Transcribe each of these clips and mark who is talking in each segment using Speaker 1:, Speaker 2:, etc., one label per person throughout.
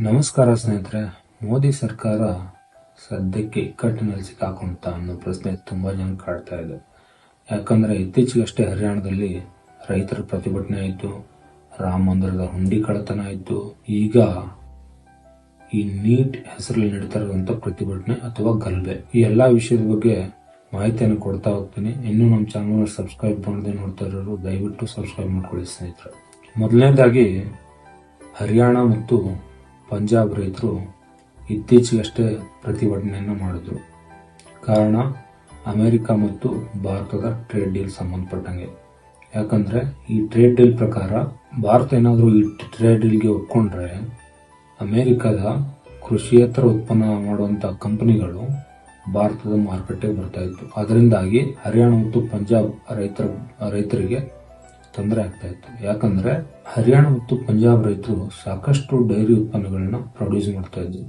Speaker 1: ನಮಸ್ಕಾರ ಸ್ನೇಹಿತರೆ. ಮೋದಿ ಸರ್ಕಾರ ಸದ್ಯಕ್ಕೆ ಇಕ್ಕಟ್ಟಿನಲ್ಲಿ ಸಿಕ್ಕಾಕೊಂತ ಅನ್ನೋ ಪ್ರಶ್ನೆ ತುಂಬಾ ಜನ ಕಾಡ್ತಾ ಇದೆ. ಯಾಕಂದ್ರೆ ಇತ್ತೀಚೆಗಷ್ಟೇ ಹರಿಯಾಣದಲ್ಲಿ ರೈತರ ಪ್ರತಿಭಟನೆ ಆಯಿತು, ರಾಮ ಮಂದಿರದ ಹುಂಡಿ ಕಳ್ಳತನ ಆಯಿತು. ಈಗ ಈ ನೀಟ್ ಹೆಸರಲ್ಲಿ ನಡೀತಾ ಇರುವಂತ ಪ್ರತಿಭಟನೆ ಅಥವಾ ಗಲಭೆ, ಈ ಎಲ್ಲಾ ವಿಷಯದ ಬಗ್ಗೆ ಮಾಹಿತಿಯನ್ನು ಕೊಡ್ತಾ ಹೋಗ್ತೀನಿ. ಇನ್ನು ನಮ್ಮ ಚಾನಲ್ ಸಬ್ಸ್ಕ್ರೈಬ್ ಮಾಡದೆ ನೋಡ್ತಾ ಇರೋರು ದಯವಿಟ್ಟು ಸಬ್ಸ್ಕ್ರೈಬ್ ಮಾಡ್ಕೊಳ್ಳಿ ಸ್ನೇಹಿತರೆ. ಮೊದಲನೇದಾಗಿ ಹರಿಯಾಣ ಮತ್ತು ಪಂಜಾಬ್ ರೈತರು ಇತ್ತೀಚೆಗಷ್ಟೇ ಪ್ರತಿಭಟನೆಯನ್ನು ಮಾಡಿದ್ರು. ಕಾರಣ ಅಮೆರಿಕ ಮತ್ತು ಭಾರತದ ಟ್ರೇಡ್ ಡೀಲ್ ಸಂಬಂಧಪಟ್ಟಂಗೆ. ಯಾಕಂದ್ರೆ ಈ ಟ್ರೇಡ್ ಡೀಲ್ ಪ್ರಕಾರ ಭಾರತ ಏನಾದರೂ ಈ ಟ್ರೇಡ್ ಡೀಲ್ಗೆ ಒಪ್ಕೊಂಡ್ರೆ ಅಮೆರಿಕದ ಕೃಷಿಯೇತರ ಉತ್ಪನ್ನ ಮಾಡುವಂತ ಕಂಪನಿಗಳು ಭಾರತದ ಮಾರುಕಟ್ಟೆಗೆ ಬರ್ತಾ ಇತ್ತು. ಅದರಿಂದಾಗಿ ಹರಿಯಾಣ ಮತ್ತು ಪಂಜಾಬ್ ರೈತರಿಗೆ ತೊಂದರೆ ಆಗ್ತಾ ಇತ್ತು. ಯಾಕಂದ್ರೆ ಹರಿಯಾಣ ಮತ್ತು ಪಂಜಾಬ್ ರೈತರು ಸಾಕಷ್ಟು ಡೈರಿ ಉತ್ಪನ್ನಗಳನ್ನ ಪ್ರೊಡ್ಯೂಸ್ ಮಾಡ್ತಾ ಇದ್ರು.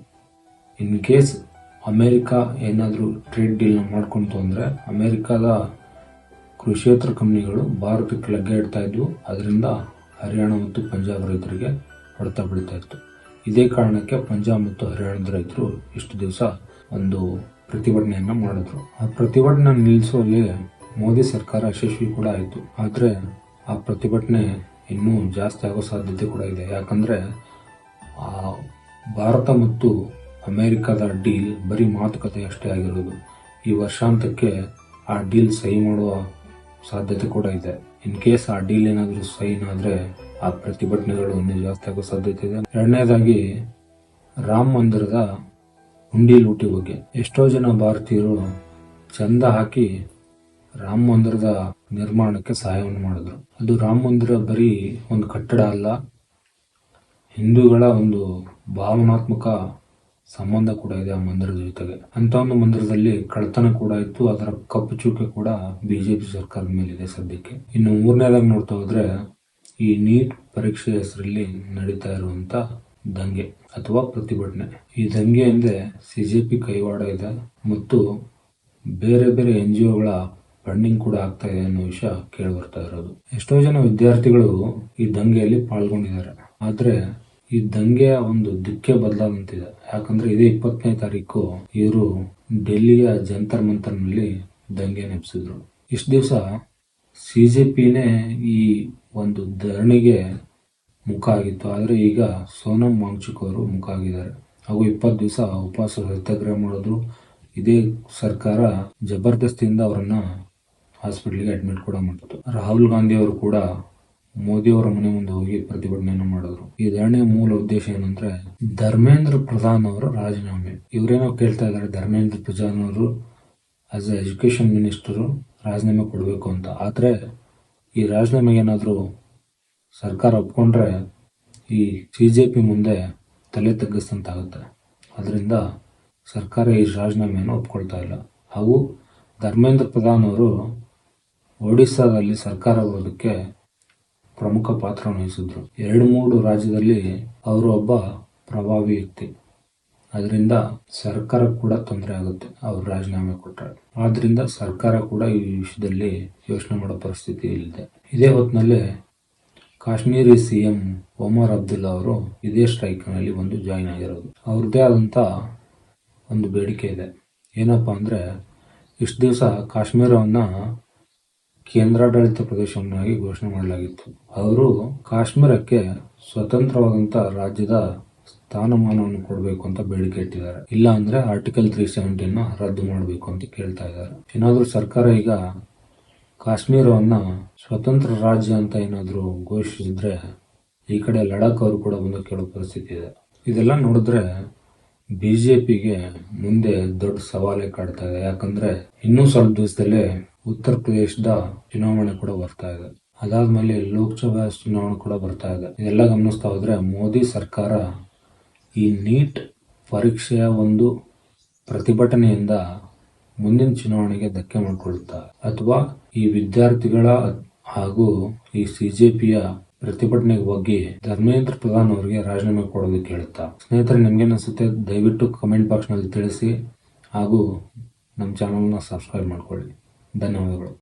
Speaker 1: ಇನ್ ಕೇಸ್ ಅಮೆರಿಕ ಏನಾದ್ರೂ ಟ್ರೇಡ್ ಡೀಲ್ ನ ಮಾಡ್ಕೊಂತು ಅಂದ್ರೆ ಅಮೆರಿಕದ ಕೃಷಿಯೇತರ ಕಂಪನಿಗಳು ಭಾರತಕ್ಕೆ ಲಗ್ಗೆ ಇಡ್ತಾ ಇದ್ವು. ಅದರಿಂದ ಹರಿಯಾಣ ಮತ್ತು ಪಂಜಾಬ್ ರೈತರಿಗೆ ಹೊಡೆತ ಬೀಳ್ತಾ ಇತ್ತು. ಇದೇ ಕಾರಣಕ್ಕೆ ಪಂಜಾಬ್ ಮತ್ತು ಹರಿಯಾಣದ ರೈತರು ಇಷ್ಟು ದಿವಸ ಒಂದು ಪ್ರತಿಭಟನೆಯನ್ನ ಮಾಡಿದ್ರು. ಆ ಪ್ರತಿಭಟನೆ ನಿಲ್ಲಿಸುವಲ್ಲಿ ಮೋದಿ ಸರ್ಕಾರ ಯಶಸ್ವಿ ಕೂಡ ಆಯಿತು. ಆದ್ರೆ ಆ ಪ್ರತಿಭಟನೆ ಇನ್ನೂ ಜಾಸ್ತಿ ಆಗೋ ಸಾಧ್ಯತೆ ಕೂಡ ಇದೆ. ಯಾಕಂದ್ರೆ ಭಾರತ ಮತ್ತು ಅಮೆರಿಕದ ಡೀಲ್ ಬರೀ ಮಾತುಕತೆ ಅಷ್ಟೇ ಆಗಿರೋದು. ಈ ವರ್ಷಾಂತಕ್ಕೆ ಆ ಡೀಲ್ ಸಹಿ ಮಾಡುವ ಸಾಧ್ಯತೆ ಕೂಡ ಇದೆ. ಇನ್ ಕೇಸ್ ಆ ಡೀಲ್ ಏನಾದರೂ ಸೈನ್ ಆದ್ರೆ ಆ ಪ್ರತಿಭಟನೆಗಳು ಇನ್ನೂ ಜಾಸ್ತಿ ಆಗೋ ಸಾಧ್ಯತೆ ಇದೆ. ಎರಡನೇದಾಗಿ ರಾಮ ಮಂದಿರದ ಹುಂಡಿ ಲೂಟಿ ಬಗ್ಗೆ ಎಷ್ಟೋ ಜನ ಭಾರತೀಯರು ಚಂದ ಹಾಕಿ ರಾಮ ಮಂದಿರದ ನಿರ್ಮಾಣಕ್ಕೆ ಸಹಾಯವನ್ನು ಮಾಡಿದ್ರು. ಅದು ರಾಮ ಮಂದಿರ ಬರೀ ಒಂದು ಕಟ್ಟಡ ಅಲ್ಲ, ಹಿಂದೂಗಳ ಒಂದು ಭಾವನಾತ್ಮಕ ಸಂಬಂಧ ಕೂಡ ಇದೆ ಆ ಮಂದಿರದ ಜೊತೆಗೆ. ಅಂತ ಒಂದು ಮಂದಿರದಲ್ಲಿ ಕಳ್ಳತನ ಕೂಡ ಇತ್ತು. ಅದರ ಕಪ್ಪು ಚುಕ್ಕೆ ಕೂಡ ಬಿಜೆಪಿ ಸರ್ಕಾರದ ಮೇಲಿದೆ ಸದ್ಯಕ್ಕೆ. ಇನ್ನು ಮೂರನೇದಾಗಿ ನೋಡ್ತಾ ಹೋದ್ರೆ ಈ ನೀಟ್ ಪರೀಕ್ಷೆ ಹೆಸರಲ್ಲಿ ನಡೀತಾ ಇರುವಂತ ದಂಗೆ ಅಥವಾ ಪ್ರತಿಭಟನೆ. ಈ ದಂಗೆ ಹಿಂದೆ ಸಿಜೆಪಿ ಕೈವಾಡ ಇದೆ ಮತ್ತು ಬೇರೆ ಬೇರೆ NGOಗಳ ಫಂಡಿಂಗ್ ಕೂಡ ಆಗ್ತಾ ಇದೆ ಅನ್ನೋ ವಿಷಯ ಕೇಳಿ ಬರ್ತಾ ಇರೋದು. ಎಷ್ಟೋ ಜನ ವಿದ್ಯಾರ್ಥಿಗಳು ಈ ದಂಗೆಯಲ್ಲಿ ಪಾಲ್ಗೊಂಡಿದ್ದಾರೆ. ಆದ್ರೆ ಈ ದಂಗೆಯ ಒಂದು ದಿಕ್ಕೆ ಬದಲಾದಂತಿದೆ. ಯಾಕಂದ್ರೆ ಇದೇ 20ನೇ ತಾರೀಕು ಇವರು ಡೆಲ್ಲಿಯ ಜಂತರ್ ಮಂತರ್ ನಲ್ಲಿ ದಂಗೆ ನೆಪ್ಸಿದ್ರು. ಇಷ್ಟು ದಿವಸ ಸಿಜೆಪಿನೇ ಈ ಒಂದು ಧರಣಿಗೆ ಮುಖ ಆಗಿತ್ತು. ಆದ್ರೆ ಈಗ ಸೋನಂ ವಾಂಗ್ಚುಕ್ ಅವರು ಮುಖ ಆಗಿದ್ದಾರೆ. ಹಾಗೂ 20 ದಿವಸ ಉಪವಾಸ ಸತ್ಯಾಗ್ರಹ ಮಾಡಿದ್ರು. ಇದೇ ಸರ್ಕಾರ ಜಬರ್ದಸ್ತಿಯಿಂದ ಅವರನ್ನ ಹಾಸ್ಪಿಟಲ್ಗೆ ಅಡ್ಮಿಟ್ ಕೂಡ ಮಾಡಿತ್ತು. ರಾಹುಲ್ ಗಾಂಧಿ ಅವರು ಕೂಡ ಮೋದಿ ಅವರ ಮನೆ ಮುಂದೆ ಹೋಗಿ ಪ್ರತಿಭಟನೆಯನ್ನು ಮಾಡಿದ್ರು. ಈ ಧರಣಿಯ ಮೂಲ ಉದ್ದೇಶ ಏನಂದ್ರೆ ಧರ್ಮೇಂದ್ರ ಪ್ರಧಾನ್ ಅವರ ರಾಜೀನಾಮೆ. ಇವರೇನೋ ಕೇಳ್ತಾ ಇದ್ದಾರೆ, ಧರ್ಮೇಂದ್ರ ಪ್ರಧಾನ್ ಅವರು ಆಸ್ ಎ ಎಜುಕೇಶನ್ ಮಿನಿಸ್ಟರ್ ರಾಜೀನಾಮೆ ಕೊಡಬೇಕು ಅಂತ. ಆದ್ರೆ ಈ ರಾಜೀನಾಮೆಗೆ ಏನಾದ್ರು ಸರ್ಕಾರ ಒಪ್ಕೊಂಡ್ರೆ ಈ ಸಿಜೆಪಿ ಮುಂದೆ ತಲೆ ತಗ್ಗಿಸ್ತಂತಾಗುತ್ತೆ. ಅದರಿಂದ ಸರ್ಕಾರ ಈ ರಾಜೀನಾಮೆಯನ್ನು ಒಪ್ಕೊಳ್ತಾ ಇಲ್ಲ. ಹಾಗೂ ಧರ್ಮೇಂದ್ರ ಪ್ರಧಾನ್ ಅವರು ಒಡಿಸ್ಸಾದಲ್ಲಿ ಸರ್ಕಾರ ಬರೋದಕ್ಕೆ ಪ್ರಮುಖ ಪಾತ್ರ ವಹಿಸಿದ್ರು. 2-3 ರಾಜ್ಯದಲ್ಲಿ ಅವರು ಒಬ್ಬ ಪ್ರಭಾವಿ ವ್ಯಕ್ತಿ. ಅದರಿಂದ ಸರ್ಕಾರ ಕೂಡ ತೊಂದರೆ ಆಗುತ್ತೆ ಅವರು ರಾಜೀನಾಮೆ ಕೊಟ್ಟರೆ. ಆದ್ರಿಂದ ಸರ್ಕಾರ ಕೂಡ ಈ ವಿಷಯದಲ್ಲಿ ಯೋಚನೆ ಮಾಡೋ ಪರಿಸ್ಥಿತಿ ಇದೆ. ಇದೇ ಹೊತ್ತಿನಲ್ಲಿ ಕಾಶ್ಮೀರಿ CM ಒಮರ್ ಅಬ್ದುಲ್ಲಾ ಅವರು ಇದೇ ಸ್ಟ್ರೈಕ್ ನಲ್ಲಿ ಒಂದು ಜಾಯಿನ್ ಆಗಿರೋದು. ಅವ್ರದ್ದೇ ಆದಂತ ಒಂದು ಬೇಡಿಕೆ ಇದೆ. ಏನಪ್ಪಾ ಅಂದ್ರೆ ಇಷ್ಟು ದಿವಸ ಕಾಶ್ಮೀರವನ್ನ ಕೇಂದ್ರಾಡಳಿತ ಪ್ರದೇಶವನ್ನಾಗಿ ಘೋಷಣೆ ಮಾಡಲಾಗಿತ್ತು. ಅವರು ಕಾಶ್ಮೀರಕ್ಕೆ ಸ್ವತಂತ್ರವಾದಂತ ರಾಜ್ಯದ ಸ್ಥಾನಮಾನವನ್ನು ಕೊಡಬೇಕು ಅಂತ ಬೇಡಿಕೆ ಇಟ್ಟಿದ್ದಾರೆ. ಇಲ್ಲ ಅಂದ್ರೆ ಆರ್ಟಿಕಲ್ 370 ರದ್ದು ಮಾಡಬೇಕು ಅಂತ ಕೇಳ್ತಾ ಇದ್ದಾರೆ. ಏನಾದ್ರೂ ಸರ್ಕಾರ ಈಗ ಕಾಶ್ಮೀರವನ್ನ ಸ್ವತಂತ್ರ ರಾಜ್ಯ ಅಂತ ಏನಾದ್ರೂ ಘೋಷಿಸಿದ್ರೆ ಈ ಕಡೆ ಲಡಾಖ್ ಅವರು ಕೂಡ ಬಂದು ಕೇಳೋ ಪರಿಸ್ಥಿತಿ ಇದೆ. ಇದೆಲ್ಲ ನೋಡಿದ್ರೆ ಬಿಜೆಪಿಗೆ ಮುಂದೆ ದೊಡ್ಡ ಸವಾಲೇ ಕಾಡ್ತಾ ಇದೆ. ಯಾಕಂದ್ರೆ ಇನ್ನೂ ಸ್ವಲ್ಪ ದಿವಸದಲ್ಲೇ ಉತ್ತರ ಪ್ರದೇಶದ ಚುನಾವಣೆ ಕೂಡ ಬರ್ತಾ ಇದೆ. ಅದಾದ್ಮೇಲೆ ಲೋಕಸಭಾ ಚುನಾವಣೆ ಕೂಡ ಬರ್ತಾ ಇದೆ. ಇದೆಲ್ಲ ಗಮನಿಸ್ತಾ ಹೋದ್ರೆ ಮೋದಿ ಸರ್ಕಾರ ಈ ನೀಟ್ ಪರೀಕ್ಷೆಯ ಒಂದು ಪ್ರತಿಭಟನೆಯಿಂದ ಮುಂದಿನ ಚುನಾವಣೆಗೆ ಧಕ್ಕೆ ಮಾಡಿಕೊಳ್ಳುತ್ತಾ ಅಥವಾ ಈ ವಿದ್ಯಾರ್ಥಿಗಳ ಹಾಗೂ ಈ ಸಿಜೆಪಿಯ ಪ್ರತಿಭಟನೆಗೆ ಬಗ್ಗೆ ಧರ್ಮೇಂದ್ರ ಪ್ರಧಾನ್ ಅವರಿಗೆ ರಾಜೀನಾಮೆ ಕೊಡೋದಕ್ಕೆ ಹೇಳುತ್ತಾ. ಸ್ನೇಹಿತರೆ, ನಿಮ್ಗೇನು ಅನಿಸುತ್ತೆ ದಯವಿಟ್ಟು ಕಮೆಂಟ್ ಬಾಕ್ಸ್ ನಲ್ಲಿ ತಿಳಿಸಿ ಹಾಗೂ ನಮ್ಮ ಚಾನಲ್ನ ಸಬ್ಸ್ಕ್ರೈಬ್ ಮಾಡ್ಕೊಳ್ಳಿ. ಧನ್ಯವಾದಗಳು.